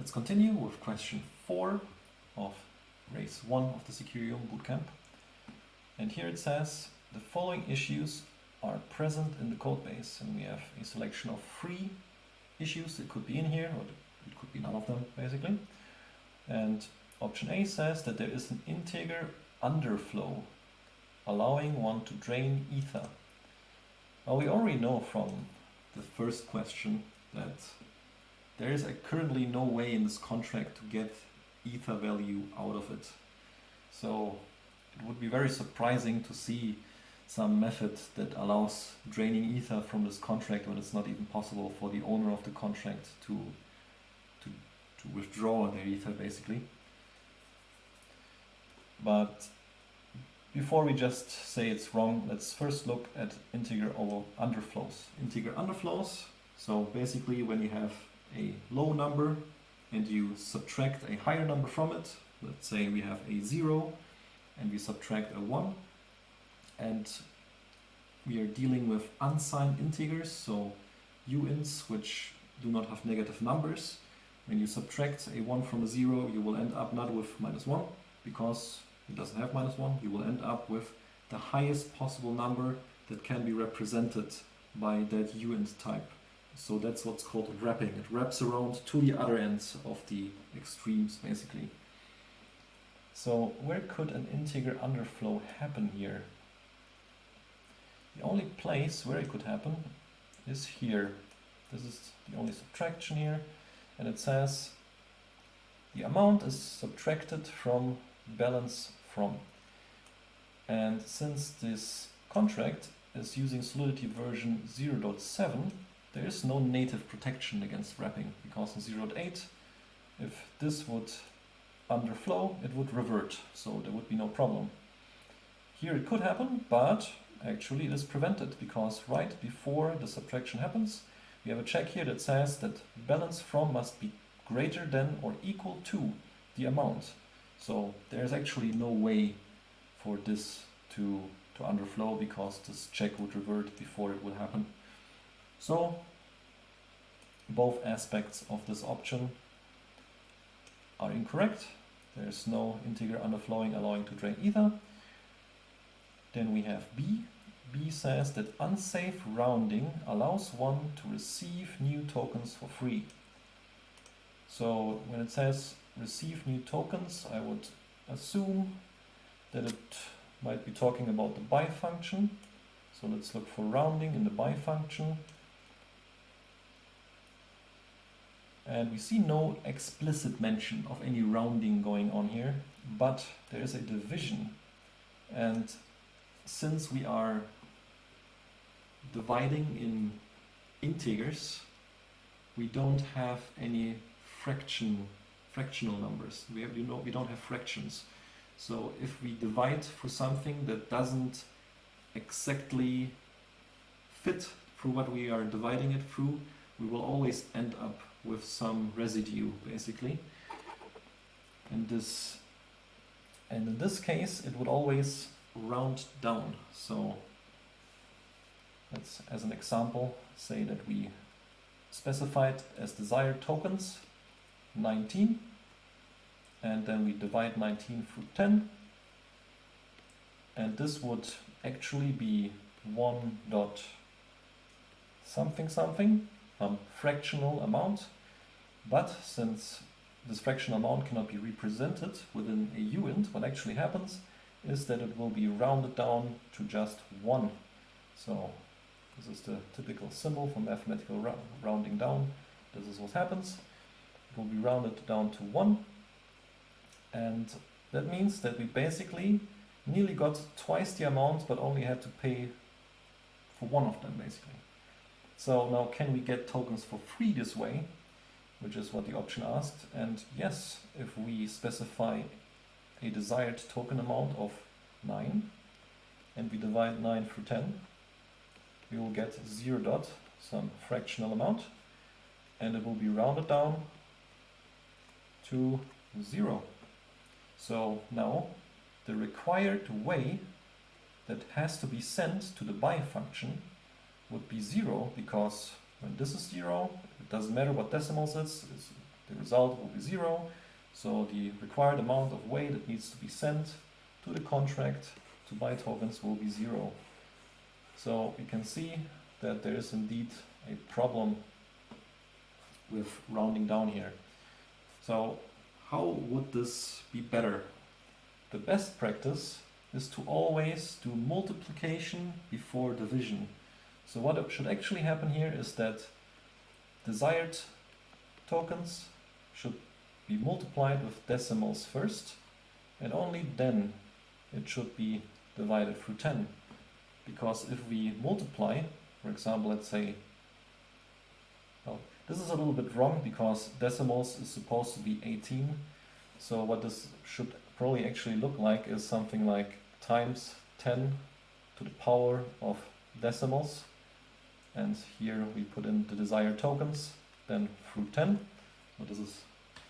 Let's continue with question 4 of RACE-1 of the Secureum Bootcamp. And here it says the following issues are present in the code base, and we have a selection of 3 issues. It could be in here, or it could be none of them, basically. And option A says that there is an integer underflow, allowing one to drain ether. Now we already know from the first question that there is currently no way in this contract to get ether value out of it. So it would be very surprising to see some method that allows draining ether from this contract when it's not even possible for the owner of the contract to withdraw their ether, basically. But before we just say it's wrong, let's first look at integer over underflows. Integer underflows, so basically when you have a low number and you subtract a higher number from it, let's say we have a 0 and we subtract a 1, and we are dealing with unsigned integers, so uints which do not have negative numbers. When you subtract a 1 from a 0, you will end up not with -1, because it doesn't have -1. You will end up with the highest possible number that can be represented by that uint type. So that's what's called wrapping. It wraps around to the other ends of the extremes, basically. So where could an integer underflow happen here? The only place where it could happen is here. This is the only subtraction here, and it says the amount is subtracted from balance from. And since this contract is using Solidity version 0.7, there is no native protection against wrapping, because in 0.8, if this would underflow, it would revert, so there would be no problem. Here it could happen, but actually it is prevented, because right before the subtraction happens, we have a check here that says that balance from must be greater than or equal to the amount. So there is actually no way for this to underflow, because this check would revert before it would happen. So both aspects of this option are incorrect. There is no integer underflowing allowing to drain ether. Then we have B. B says that unsafe rounding allows one to receive new tokens for free. So when it says receive new tokens, I would assume that it might be talking about the buy function. So let's look for rounding in the buy function. And we see no explicit mention of any rounding going on here, but there is a division. And since we are dividing in integers, we don't have any fractional numbers. We don't have fractions. So if we divide for something that doesn't exactly fit through what we are dividing it through, we will always end up with some residue, basically. And in this case, it would always round down. So let's, as an example, say that we specified as desired tokens 19, and then we divide 19 through 10, and this would actually be 1 dot something something, fractional amount. But since this fractional amount cannot be represented within a uint, what actually happens is that it will be rounded down to just 1. So this is the typical symbol for mathematical rounding down. This is what happens. It will be rounded down to 1. And that means that we basically nearly got twice the amount, but only had to pay for one of them, basically. So now, can we get tokens for free this way, which is what the option asked? And yes, if we specify a desired token amount of 9 and we divide 9 through 10, we will get 0 dot some fractional amount, and it will be rounded down to 0. So now the required way that has to be sent to the buy function would be 0, because when this is 0, it doesn't matter what decimals it's the result will be 0. So the required amount of weight that needs to be sent to the contract to buy tokens will be 0. So we can see that there is indeed a problem with rounding down here. So how would this be better? The best practice is to always do multiplication before division. So what should actually happen here is that desired tokens should be multiplied with decimals first, and only then it should be divided through 10. Because if we multiply, for example, let's say, well, this is a little bit wrong because decimals is supposed to be 18. So what this should probably actually look like is something like times 10 to the power of decimals. And here we put in the desired tokens, then through 10. So this is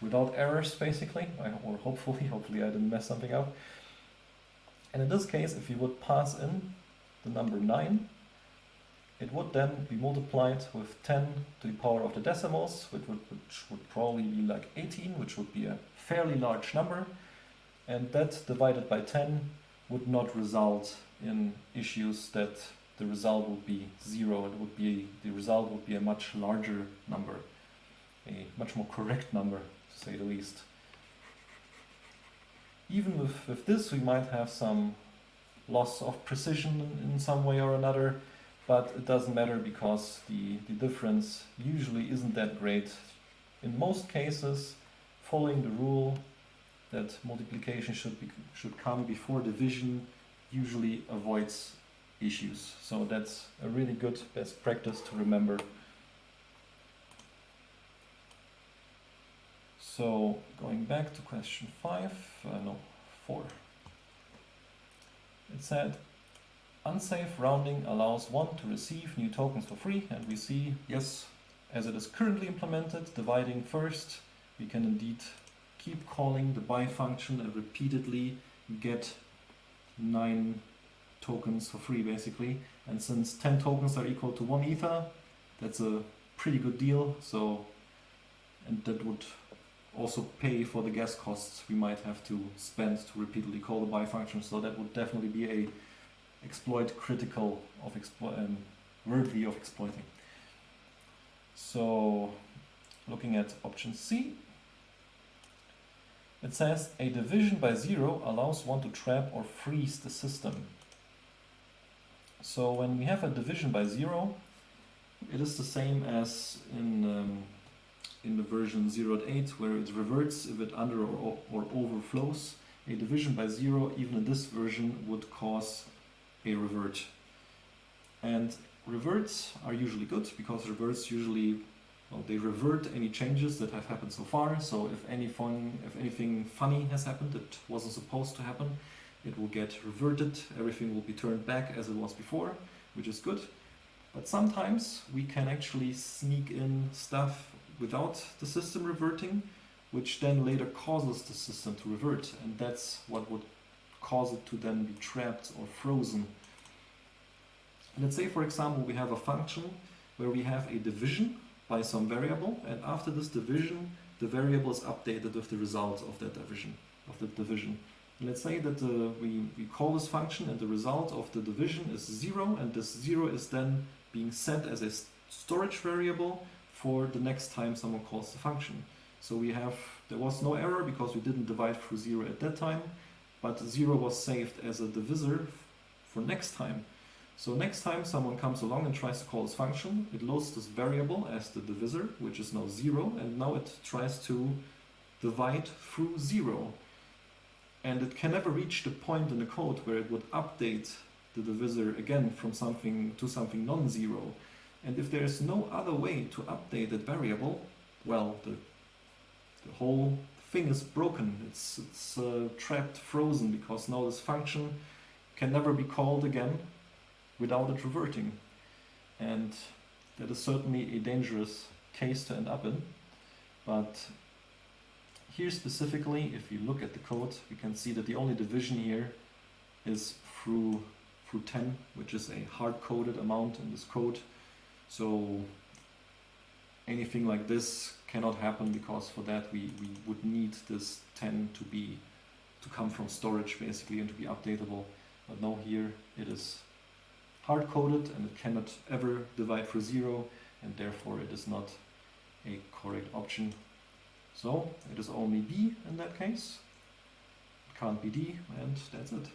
without errors basically, or hopefully I didn't mess something up. And in this case, if you would pass in the number 9, it would then be multiplied with 10 to the power of the decimals, which would probably be like 18, which would be a fairly large number. And that divided by 10 would not result in issues that the result would be 0. The result would be a much larger number, a much more correct number, to say the least. Even with this, we might have some loss of precision in some way or another, but it doesn't matter because the difference usually isn't that great. In most cases, following the rule that multiplication should come before division usually avoids issues. So that's a really good best practice to remember. So going back to question 4. It said, unsafe rounding allows one to receive new tokens for free, and we see, yes, as it is currently implemented, dividing first, we can indeed keep calling the buy function and repeatedly get 9 tokens for free basically. And since 10 tokens are equal to 1 ether, that's a pretty good deal. So, and that would also pay for the gas costs we might have to spend to repeatedly call the buy function. So that would definitely be a exploit critical of worthy of exploiting. So looking at option C, it says a division by 0 allows one to trap or freeze the system. So when we have a division by 0, it is the same as in the version 0.8, where it reverts if it under or overflows. A division by 0, even in this version, would cause a revert. And reverts are usually good because reverts usually, well, they revert any changes that have happened so far. So if anything funny has happened that wasn't supposed to happen, it will get reverted. Everything will be turned back as it was before, which is good. But sometimes we can actually sneak in stuff without the system reverting, which then later causes the system to revert, and that's what would cause it to then be trapped or frozen. Let's say, for example, we have a function where we have a division by some variable, and after this division, the variable is updated with the result of that division. And let's say that we call this function, and the result of the division is 0, and this 0 is then being set as a storage variable for the next time someone calls the function. So there was no error because we didn't divide through 0 at that time, but 0 was saved as a divisor for next time. So next time someone comes along and tries to call this function, it loads this variable as the divisor, which is now 0, and now it tries to divide through 0. And it can never reach the point in the code where it would update the divisor again from something to something non-zero. And if there is no other way to update that variable, well, the whole thing is broken. It's trapped, frozen, because now this function can never be called again without it reverting. And that is certainly a dangerous case to end up in. But here specifically, if you look at the code, we can see that the only division here is through 10, which is a hard-coded amount in this code. So anything like this cannot happen, because for that we would need this 10 to come from storage basically and to be updatable. But no, here it is hard-coded and it cannot ever divide for 0, and therefore it is not a correct option. So it is only B in that case. It can't be D, and that's it.